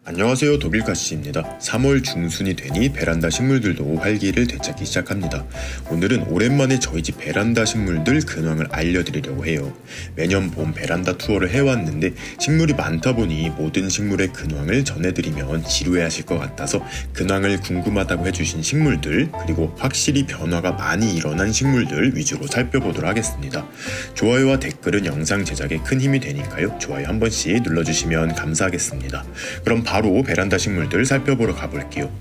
안녕하세요, 독일가시입니다. 3월 중순이 되니 베란다 식물들도 활기를 되찾기 시작합니다. 오늘은 오랜만에 저희 집 베란다 식물들 근황을 알려드리려고 해요. 매년 봄 베란다 투어를 해왔는데 식물이 많다 보니 모든 식물의 근황을 전해드리면 지루해하실 것 같아서 근황을 궁금하다고 해주신 식물들, 그리고 확실히 변화가 많이 일어난 식물들 위주로 살펴보도록 하겠습니다. 좋아요와 댓글은 영상 제작에 큰 힘이 되니까요. 좋아요 한 번씩 눌러주시면 감사하겠습니다. 그럼 바로 베란다 식물들 살펴보러 가볼게요.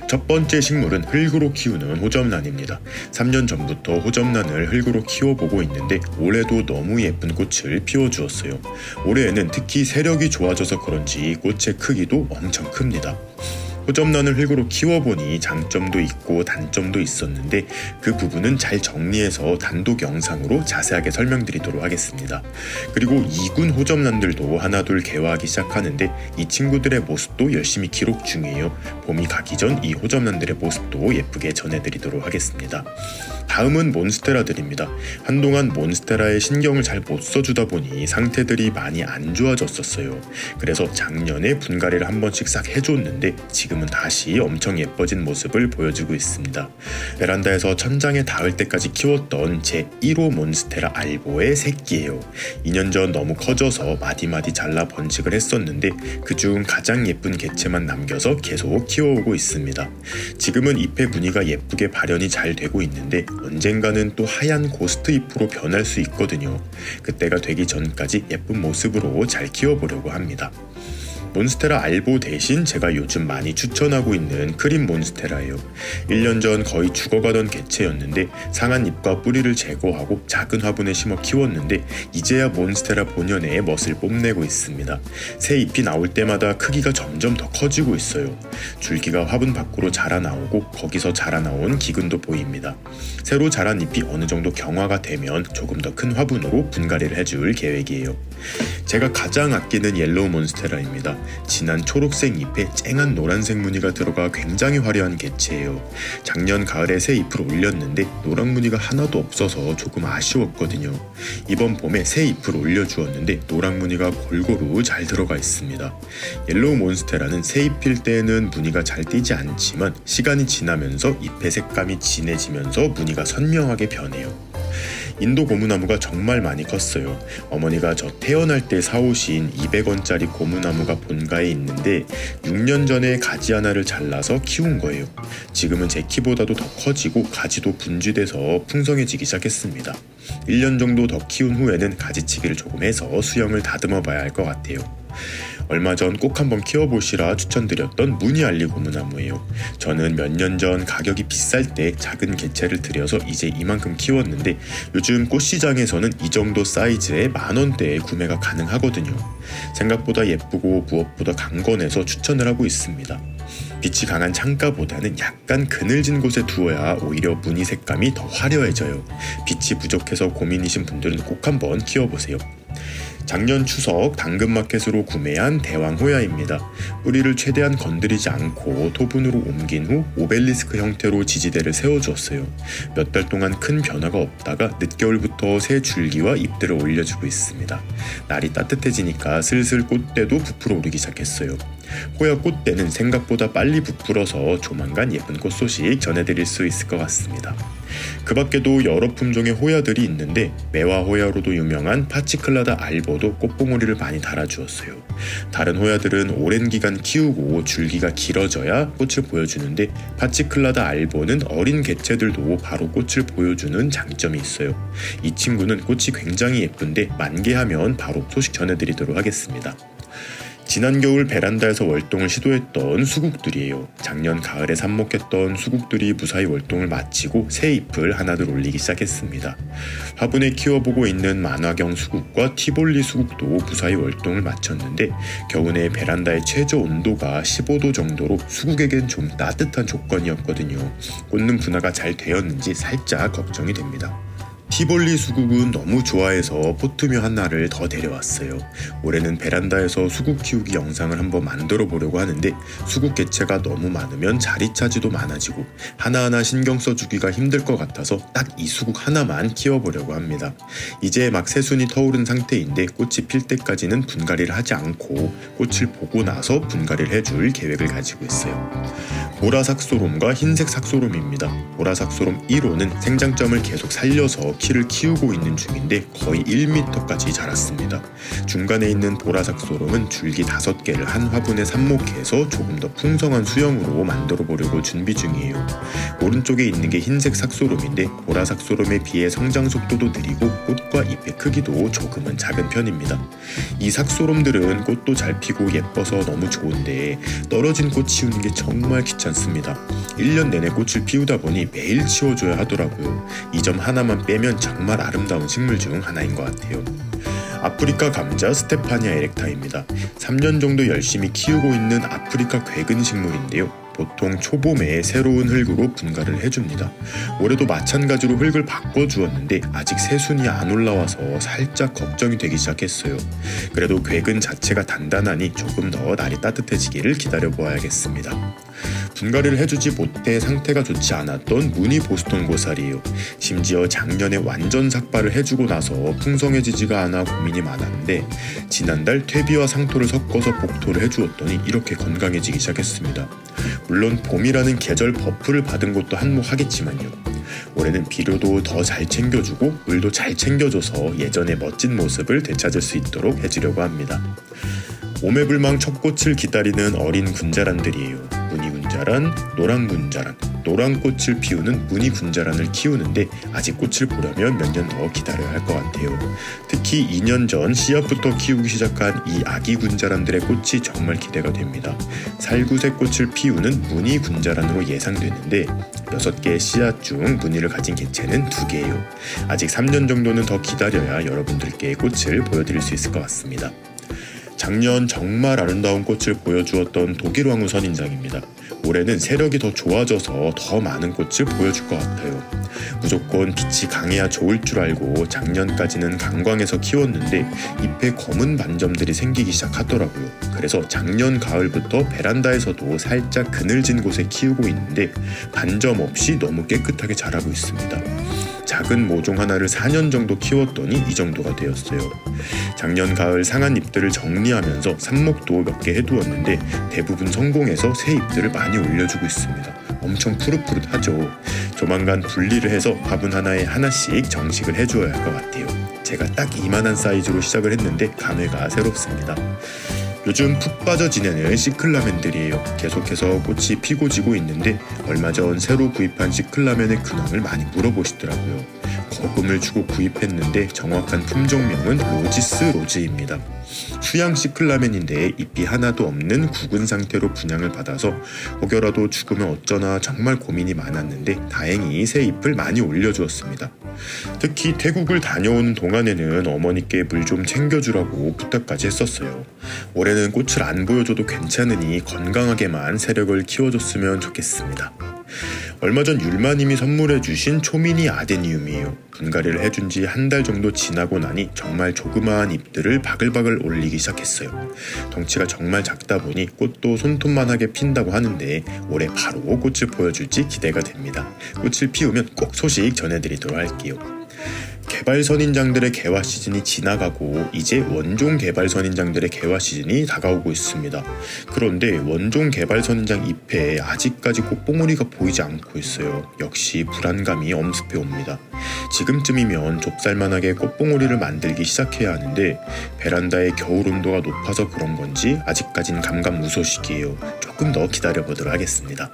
첫 번째 식물은 흙으로 키우는 호접란입니다. 3년 전부터 호접란을 흙으로 키워보고 있는데 올해도 너무 예쁜 꽃을 피워주었어요. 올해에는 특히 세력이 좋아져서 그런지 꽃의 크기도 엄청 큽니다. 호접란을 흙으로 키워보니 장점도 있고 단점도 있었는데 그 부분은 잘 정리해서 단독 영상으로 자세하게 설명드리도록 하겠습니다. 그리고 2군 호접란들도 하나둘 개화하기 시작하는데 이 친구들의 모습도 열심히 기록 중이에요. 봄이 가기 전 이 호접란들의 모습도 예쁘게 전해드리도록 하겠습니다. 다음은 몬스테라들입니다. 한동안 몬스테라에 신경을 잘 못 써주다 보니 상태들이 많이 안 좋아졌었어요. 그래서 작년에 분갈이를 한 번씩 싹 해줬는데 지금은 다시 엄청 예뻐진 모습을 보여주고 있습니다. 베란다에서 천장에 닿을 때까지 키웠던 제 1호 몬스테라 알보의 새끼예요. 2년 전 너무 커져서 마디마디 잘라 번식을 했었는데 그중 가장 예쁜 개체만 남겨서 계속 키워오고 있습니다. 지금은 잎의 무늬가 예쁘게 발현이 잘 되고 있는데 언젠가는 또 하얀 고스트 잎으로 변할 수 있거든요. 그때가 되기 전까지 예쁜 모습으로 잘 키워보려고 합니다. 몬스테라 알보 대신 제가 요즘 많이 추천하고 있는 크림 몬스테라예요. 1년 전 거의 죽어가던 개체였는데 상한 잎과 뿌리를 제거하고 작은 화분에 심어 키웠는데 이제야 몬스테라 본연의 멋을 뽐내고 있습니다. 새 잎이 나올 때마다 크기가 점점 더 커지고 있어요. 줄기가 화분 밖으로 자라나오고 거기서 자라나온 기근도 보입니다. 새로 자란 잎이 어느 정도 경화가 되면 조금 더 큰 화분으로 분갈이를 해줄 계획이에요. 제가 가장 아끼는 옐로우 몬스테라입니다. 진한 초록색 잎에 쨍한 노란색 무늬가 들어가 굉장히 화려한 개체예요. 작년 가을에 새 잎을 올렸는데 노란 무늬가 하나도 없어서 조금 아쉬웠거든요. 이번 봄에 새 잎을 올려주었는데 노란 무늬가 골고루 잘 들어가 있습니다. 옐로우 몬스테라는 새 잎일 때에는 무늬가 잘 띄지 않지만 시간이 지나면서 잎의 색감이 진해지면서 무늬가 선명하게 변해요. 인도 고무나무가 정말 많이 컸어요. 어머니가 저 태어날 때 사오신 200원짜리 고무나무가 본가에 있는데 6년 전에 가지 하나를 잘라서 키운 거예요. 지금은 제 키보다도 더 커지고 가지도 분주돼서 풍성해지기 시작했습니다. 1년 정도 더 키운 후에는 가지치기를 조금 해서 수영을 다듬어 봐야 할 것 같아요. 얼마 전 꼭 한번 키워보시라 추천드렸던 무늬알리 고무나무예요. 저는 몇 년 전 가격이 비쌀 때 작은 개체를 들여서 이제 이만큼 키웠는데 요즘 꽃시장에서는 이 정도 사이즈에 10,000원대에 구매가 가능하거든요. 생각보다 예쁘고 무엇보다 강건해서 추천을 하고 있습니다. 빛이 강한 창가보다는 약간 그늘진 곳에 두어야 오히려 무늬 색감이 더 화려해져요. 빛이 부족해서 고민이신 분들은 꼭 한번 키워보세요. 작년 추석 당근마켓으로 구매한 대왕호야입니다. 뿌리를 최대한 건드리지 않고 토분으로 옮긴 후 오벨리스크 형태로 지지대를 세워주었어요. 몇 달 동안 큰 변화가 없다가 늦겨울부터 새 줄기와 잎들을 올려주고 있습니다. 날이 따뜻해지니까 슬슬 꽃대도 부풀어 오르기 시작했어요. 호야 꽃대는 생각보다 빨리 부풀어서 조만간 예쁜 꽃 소식 전해드릴 수 있을 것 같습니다. 그 밖에도 여러 품종의 호야들이 있는데 매화 호야로도 유명한 파치클라다 알보도 꽃봉오리를 많이 달아주었어요. 다른 호야들은 오랜 기간 키우고 줄기가 길어져야 꽃을 보여주는데 파치클라다 알보는 어린 개체들도 바로 꽃을 보여주는 장점이 있어요. 이 친구는 꽃이 굉장히 예쁜데 만개하면 바로 소식 전해드리도록 하겠습니다. 지난 겨울 베란다에서 월동을 시도했던 수국들이에요. 작년 가을에 삽목했던 수국들이 무사히 월동을 마치고 새 잎을 하나둘 올리기 시작했습니다. 화분에 키워보고 있는 만화경 수국과 티볼리 수국도 무사히 월동을 마쳤는데 겨우내 베란다의 최저 온도가 15도 정도로 수국에겐 좀 따뜻한 조건이었거든요. 꽂는 분화가 잘 되었는지 살짝 걱정이 됩니다. 티볼리 수국은 너무 좋아해서 포트묘 하나를 더 데려왔어요. 올해는 베란다에서 수국 키우기 영상을 한번 만들어 보려고 하는데 수국 개체가 너무 많으면 자리 차지도 많아지고 하나하나 신경 써주기가 힘들 것 같아서 딱 이 수국 하나만 키워보려고 합니다. 이제 막 새순이 터오른 상태인데 꽃이 필 때까지는 분갈이를 하지 않고 꽃을 보고 나서 분갈이를 해줄 계획을 가지고 있어요. 보라삭소롬과 흰색 삭소롬입니다. 보라삭소롬 1호는 생장점을 계속 살려서 키를 키우고 있는 중인데 거의 1m까지 자랐습니다. 중간에 있는 보라삭소롬은 줄기 5개를 한 화분에 삽목해서 조금 더 풍성한 수영으로 만들어 보려고 준비 중이에요. 오른쪽에 있는 게 흰색 삭소롬인데 보라삭소롬에 비해 성장 속도도 느리고 꽃과 잎의 크기도 조금은 작은 편입니다. 이 삭소롬들은 꽃도 잘 피고 예뻐서 너무 좋은데 떨어진 꽃 치우는 게 정말 귀찮습니다. 1년 내내 꽃을 피우다 보니 매일 치워줘야 하더라고요. 이 점 하나만 빼면 정말 아름다운 식물 중 하나인 것 같아요. 아프리카 감자 스테파니아 에렉타입니다. 3년 정도 열심히 키우고 있는 아프리카 괴근 식물인데요. 보통 초봄에 새로운 흙으로 분갈이를 해줍니다. 올해도 마찬가지로 흙을 바꿔주었는데 아직 새순이 안 올라와서 살짝 걱정이 되기 시작했어요. 그래도 괴근 자체가 단단하니 조금 더 날이 따뜻해지기를 기다려보아야겠습니다. 분갈이를 해주지 못해 상태가 좋지 않았던 무늬 보스턴 고사리예요. 심지어 작년에 완전 삭발을 해주고 나서 풍성해지지가 않아 고민이 많았는데 지난달 퇴비와 상토를 섞어서 복토를 해주었더니 이렇게 건강해지기 시작했습니다. 물론 봄이라는 계절 버프를 받은 것도 한몫하겠지만요. 올해는 비료도 더 잘 챙겨주고 물도 잘 챙겨줘서 예전의 멋진 모습을 되찾을 수 있도록 해주려고 합니다. 오매불망 첫 꽃을 기다리는 어린 군자란들이에요. 무늬 군자란, 노란 군자란, 노란 꽃을 피우는 무늬 군자란을 키우는데 아직 꽃을 보려면 몇 년 더 기다려야 할 것 같아요. 특히 2년 전 씨앗부터 키우기 시작한 이 아기 군자란들의 꽃이 정말 기대가 됩니다. 살구색 꽃을 피우는 무늬 군자란으로 예상되는데 6개의 씨앗 중 무늬를 가진 개체는 2개예요. 아직 3년 정도는 더 기다려야 여러분들께 꽃을 보여드릴 수 있을 것 같습니다. 작년 정말 아름다운 꽃을 보여주었던 독일왕후 선인장입니다. 올해는 세력이 더 좋아져서 더 많은 꽃을 보여줄 것 같아요. 무조건 빛이 강해야 좋을 줄 알고 작년까지는 강광에서 키웠는데 잎에 검은 반점들이 생기기 시작하더라고요. 그래서 작년 가을부터 베란다에서도 살짝 그늘진 곳에 키우고 있는데 반점 없이 너무 깨끗하게 자라고 있습니다. 작은 모종 하나를 4년 정도 키웠더니 이 정도가 되었어요. 작년 가을 상한 잎들을 정리하면서 삽목도 몇 개 해두었는데 대부분 성공해서 새 잎들을 많이 올려주고 있습니다. 엄청 푸릇푸릇하죠. 조만간 분리를 해서 화분 하나에 하나씩 정식을 해주어야 할 것 같아요. 제가 딱 이만한 사이즈로 시작을 했는데 감회가 새롭습니다. 요즘 푹 빠져 지내는 시클라멘들이에요. 계속해서 꽃이 피고 지고 있는데 얼마 전 새로 구입한 시클라멘의 근황을 많이 물어보시더라고요. 거금을 주고 구입했는데 정확한 품종명은 로지스 로즈입니다. 수양 시클라멘인데 잎이 하나도 없는 구근 상태로 분양을 받아서 혹여라도 죽으면 어쩌나 정말 고민이 많았는데 다행히 새 잎을 많이 올려주었습니다. 특히 태국을 다녀오는 동안에는 어머니께 물 좀 챙겨주라고 부탁까지 했었어요. 올해는 꽃을 안 보여줘도 괜찮으니 건강하게만 세력을 키워줬으면 좋겠습니다. 얼마 전 율마님이 선물해주신 초미니 아데니움이에요. 분갈이를 해준 지 한 달 정도 지나고 나니 정말 조그마한 잎들을 바글바글 올리기 시작했어요. 덩치가 정말 작다 보니 꽃도 손톱만하게 핀다고 하는데 올해 바로 꽃을 보여줄지 기대가 됩니다. 꽃을 피우면 꼭 소식 전해드리도록 할게요. 개발 선인장들의 개화 시즌이 지나가고 이제 원종 개발 선인장들의 개화 시즌이 다가오고 있습니다. 그런데 원종 개발 선인장 잎에 아직까지 꽃봉오리가 보이지 않고 있어요. 역시 불안감이 엄습해 옵니다. 지금쯤이면 좁쌀만하게 꽃봉오리를 만들기 시작해야 하는데 베란다의 겨울 온도가 높아서 그런 건지 아직까진 감감무소식이에요. 조금 더 기다려보도록 하겠습니다.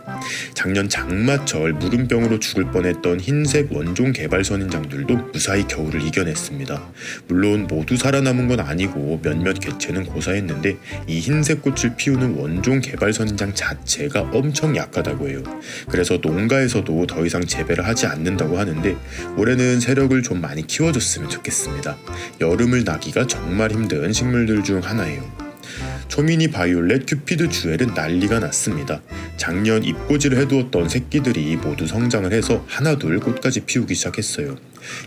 작년 장마철 무름병으로 죽을 뻔했던 흰색 원종 개발 선인장들도 무사히 겨울을 이겨냈습니다. 물론 모두 살아남은 건 아니고 몇몇 개체는 고사했는데 이 흰색 꽃을 피우는 원종 개발 선인장 자체가 엄청 약하다고 해요. 그래서 농가에서도 더 이상 재배를 하지 않는다고 하는데 올해는 세력을 좀 많이 키워줬으면 좋겠습니다. 여름을 나기가 정말 힘든 식물들 중 하나예요. 초미니 바이올렛 큐피드 주엘은 난리가 났습니다. 작년 잎꽂이를 해두었던 새끼들이 모두 성장을 해서 하나둘 꽃까지 피우기 시작했어요.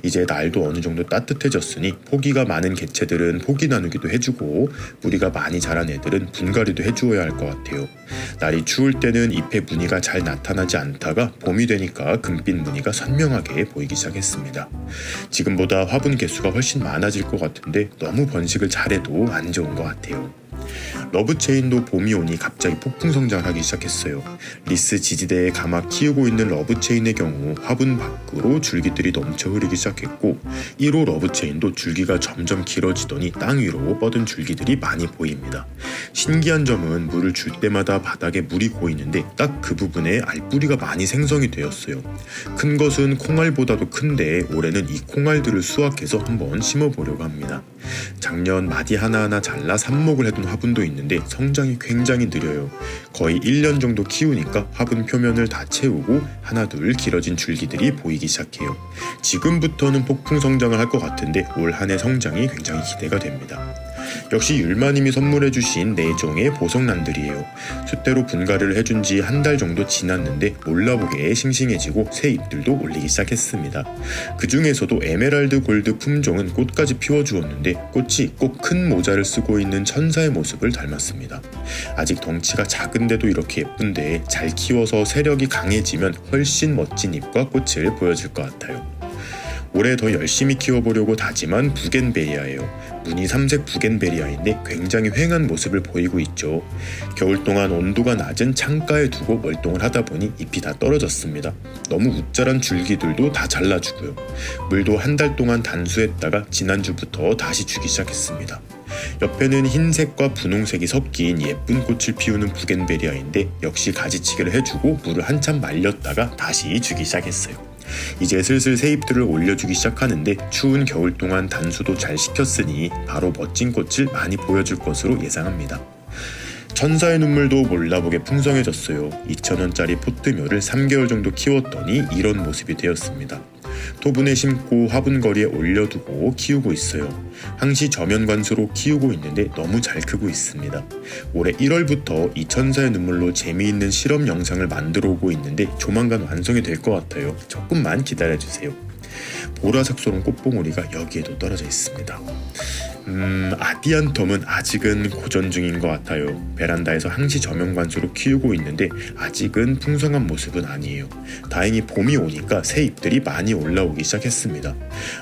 이제 날도 어느 정도 따뜻해졌으니 포기가 많은 개체들은 포기 나누기도 해주고 무리가 많이 자란 애들은 분갈이도 해주어야 할 것 같아요. 날이 추울 때는 잎에 무늬가 잘 나타나지 않다가 봄이 되니까 금빛 무늬가 선명하게 보이기 시작했습니다. 지금보다 화분 개수가 훨씬 많아질 것 같은데 너무 번식을 잘해도 안 좋은 것 같아요. 러브체인도 봄이 오니 갑자기 폭풍 성장하기 시작했어요. 리스 지지대에 감아 키우고 있는 러브체인의 경우 화분 밖으로 줄기들이 넘쳐 흐르기 시작했고 1호 러브체인도 줄기가 점점 길어지더니 땅 위로 뻗은 줄기들이 많이 보입니다. 신기한 점은 물을 줄 때마다 바닥에 물이 고이는데 딱 그 부분에 알뿌리가 많이 생성이 되었어요. 큰 것은 콩알보다도 큰데 올해는 이 콩알들을 수확해서 한번 심어보려고 합니다. 작년 마디 하나하나 잘라 삽목을 해둔 화분도 있는데 성장이 굉장히 느려요. 거의 1년 정도 키우니까 화분 표면을 다 채우고 하나둘 길어진 줄기들이 보이기 시작해요. 지금부터는 폭풍 성장을 할 것 같은데 올 한 해 성장이 굉장히 기대가 됩니다. 역시 율마님이 선물해주신 4종의 보석란들이에요. 숫대로 분갈이를 해준 지 한 달 정도 지났는데 몰라보게 싱싱해지고 새 잎들도 올리기 시작했습니다. 그 중에서도 에메랄드 골드 품종은 꽃까지 피워주었는데 꽃이 꼭 큰 모자를 쓰고 있는 천사의 모습을 닮았습니다. 아직 덩치가 작은데도 이렇게 예쁜데 잘 키워서 세력이 강해지면 훨씬 멋진 잎과 꽃을 보여줄 것 같아요. 올해 더 열심히 키워보려고 다짐한 부겐베리아예요. 무늬 삼색 부겐베리아인데 굉장히 휑한 모습을 보이고 있죠. 겨울 동안 온도가 낮은 창가에 두고 월동을 하다 보니 잎이 다 떨어졌습니다. 너무 웃자란 줄기들도 다 잘라주고요. 물도 한 달 동안 단수했다가 지난주부터 다시 주기 시작했습니다. 옆에는 흰색과 분홍색이 섞인 예쁜 꽃을 피우는 부겐베리아인데 역시 가지치기를 해주고 물을 한참 말렸다가 다시 주기 시작했어요. 이제 슬슬 새 잎들을 올려주기 시작하는데 추운 겨울 동안 단수도 잘 시켰으니 바로 멋진 꽃을 많이 보여줄 것으로 예상합니다. 천사의 눈물도 몰라보게 풍성해졌어요. 2,000원짜리 포트묘를 3개월 정도 키웠더니 이런 모습이 되었습니다. 토분에 심고 화분거리에 올려두고 키우고 있어요. 항시 저면관수로 키우고 있는데 너무 잘 크고 있습니다. 올해 1월부터 이 천사의 눈물로 재미있는 실험 영상을 만들어 오고 있는데 조만간 완성이 될 것 같아요. 조금만 기다려주세요. 보라색소름 꽃봉오리가 여기에도 떨어져 있습니다. 아디안텀은 아직은 고전 중인 것 같아요. 베란다에서 항시 저면관수로 키우고 있는데 아직은 풍성한 모습은 아니에요. 다행히 봄이 오니까 새 잎들이 많이 올라오기 시작했습니다.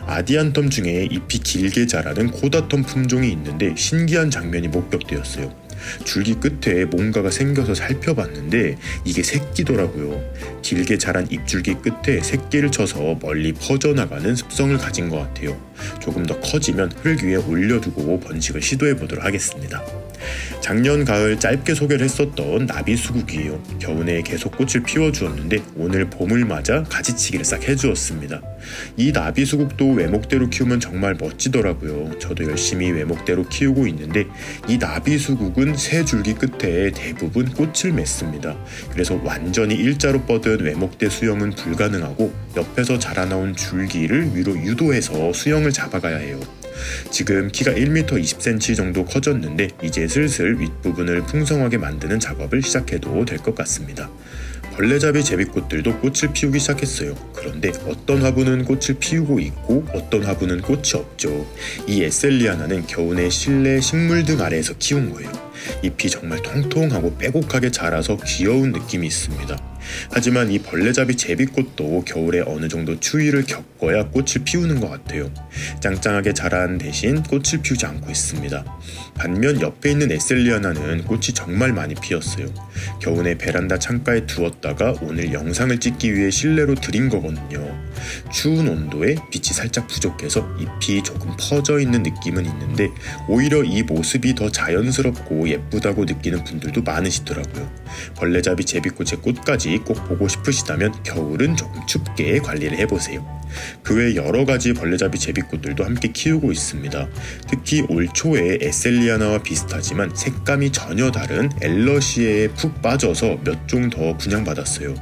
아디안텀 중에 잎이 길게 자라는 코다텀 품종이 있는데 신기한 장면이 목격되었어요. 줄기 끝에 뭔가가 생겨서 살펴봤는데 이게 새끼더라고요. 길게 자란 잎줄기 끝에 새끼를 쳐서 멀리 퍼져나가는 습성을 가진 것 같아요. 조금 더 커지면 흙 위에 올려두고 번식을 시도해보도록 하겠습니다. 작년 가을 짧게 소개를 했었던 나비수국이에요. 겨우내 계속 꽃을 피워주었는데 오늘 봄을 맞아 가지치기를 싹 해주었습니다. 이 나비수국도 외목대로 키우면 정말 멋지더라고요. 저도 열심히 외목대로 키우고 있는데 이 나비수국은 새 줄기 끝에 대부분 꽃을 맺습니다. 그래서 완전히 일자로 뻗은 외목대 수영은 불가능하고 옆에서 자라나온 줄기를 위로 유도해서 수영을 잡아가야 해요. 지금 키가 1m 20cm 정도 커졌는데 이제 슬슬 윗부분을 풍성하게 만드는 작업을 시작해도 될 것 같습니다. 벌레잡이 제비꽃들도 꽃을 피우기 시작했어요. 그런데 어떤 화분은 꽃을 피우고 있고 어떤 화분은 꽃이 없죠. 이 에셀리아나는 겨우내 실내 식물등 아래에서 키운 거예요. 잎이 정말 통통하고 빼곡하게 자라서 귀여운 느낌이 있습니다. 하지만 이 벌레잡이 제비꽃도 겨울에 어느 정도 추위를 겪어야 꽃을 피우는 것 같아요. 짱짱하게 자란 대신 꽃을 피우지 않고 있습니다. 반면 옆에 있는 에셀리아나는 꽃이 정말 많이 피었어요. 겨우내 베란다 창가에 두었다가 오늘 영상을 찍기 위해 실내로 들인 거거든요. 추운 온도에 빛이 살짝 부족해서 잎이 조금 퍼져 있는 느낌은 있는데 오히려 이 모습이 더 자연스럽고 예쁘다고 느끼는 분들도 많으시더라고요. 벌레잡이 제비꽃의 꽃까지 꼭 보고 싶으시다면 겨울은 조금 춥게 관리를 해보세요. 그 외 여러 가지 벌레잡이 제비꽃들도 함께 키우고 있습니다. 특히 올 초에 에셀리아나와 비슷하지만 색감이 전혀 다른 엘러시에에 푹 빠져서 몇 종 더 분양받았어요.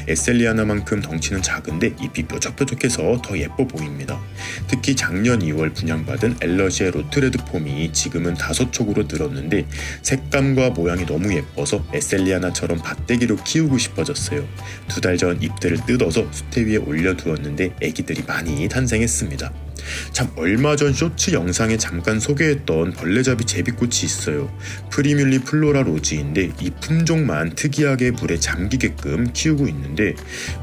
에셀리아나만큼 덩치는 작은데 잎이 뾰족뾰족해서 더 예뻐 보입니다. 특히 작년 2월 분양받은 엘러시에 로트레드 폼이 지금은 5촉으로 늘었는데 색감과 모양이 너무 예뻐서 에셀리아나처럼 밭대기로 키우고 싶어졌어요. 2달 전 잎들을 뜯어서 수태 위에 올려두었는데 애기들이 많이 탄생했습니다. 참 얼마 전 쇼츠 영상에 잠깐 소개했던 벌레잡이 제비꽃이 있어요. 프리뮬리 플로라 로즈인데 이 품종만 특이하게 물에 잠기게끔 키우고 있는데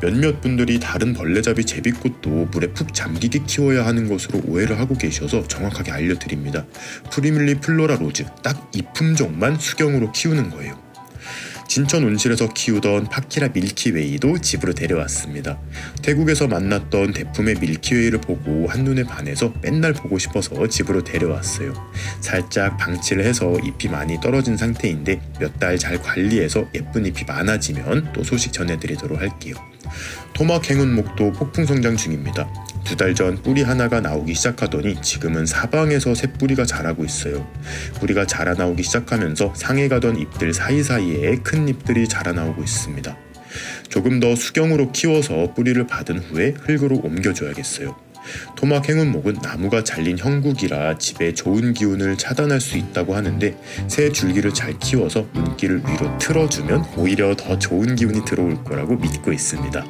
몇몇 분들이 다른 벌레잡이 제비꽃도 물에 푹 잠기게 키워야 하는 것으로 오해를 하고 계셔서 정확하게 알려드립니다. 프리뮬리 플로라 로즈 딱 이 품종만 수경으로 키우는 거예요. 진천 온실에서 키우던 파키라 밀키웨이도 집으로 데려왔습니다. 태국에서 만났던 대품의 밀키웨이를 보고 한눈에 반해서 맨날 보고 싶어서 집으로 데려왔어요. 살짝 방치를 해서 잎이 많이 떨어진 상태인데 몇 달 잘 관리해서 예쁜 잎이 많아지면 또 소식 전해드리도록 할게요. 토막 행운목도 폭풍 성장 중입니다. 2달 전 뿌리 하나가 나오기 시작하더니 지금은 사방에서 새뿌리가 자라고 있어요. 뿌리가 자라나오기 시작하면서 상해 가던 잎들 사이사이에 큰 잎들이 자라나오고 있습니다. 조금 더 수경으로 키워서 뿌리를 받은 후에 흙으로 옮겨줘야겠어요. 토막 행운목은 나무가 잘린 형국이라 집에 좋은 기운을 차단할 수 있다고 하는데 새 줄기를 잘 키워서 물기를 위로 틀어주면 오히려 더 좋은 기운이 들어올 거라고 믿고 있습니다.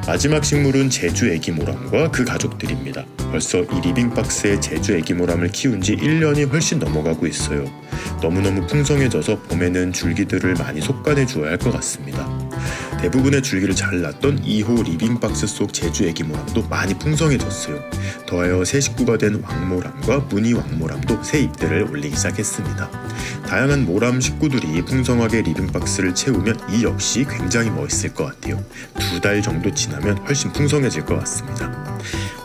마지막 식물은 제주 애기모람과 그 가족들입니다. 벌써 이 리빙박스에 제주 애기모람을 키운 지 1년이 훨씬 넘어가고 있어요. 너무너무 풍성해져서 봄에는 줄기들을 많이 속간해 주어야 할 것 같습니다. 대부분의 줄기를 잘랐던 2호 리빙박스 속 제주 애기모람도 많이 풍성해졌어요. 더하여 새 식구가 된 왕모람과 무늬 왕모람도 새 잎들을 올리기 시작했습니다. 다양한 모람 식구들이 풍성하게 리빙박스를 채우면 이 역시 굉장히 멋있을 것 같아요. 2달 정도 지나면 훨씬 풍성해질 것 같습니다.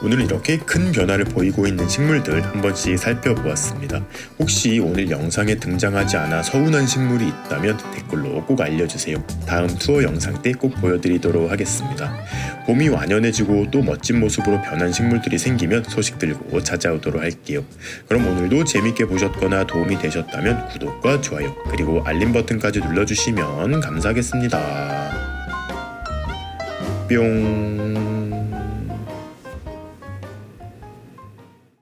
오늘 이렇게 큰 변화를 보이고 있는 식물들 한 번씩 살펴보았습니다. 혹시 오늘 영상에 등장하지 않아 서운한 식물이 있다면 댓글로 꼭 알려주세요. 다음 투어 영상 때 꼭 보여드리도록 하겠습니다. 봄이 완연해지고 또 멋진 모습으로 변한 식물들이 생기면 소식 들고 찾아오도록 할게요. 그럼 오늘도 재밌게 보셨거나 도움이 되셨다면 구독과 좋아요 그리고 알림 버튼까지 눌러주시면 감사하겠습니다. 뿅.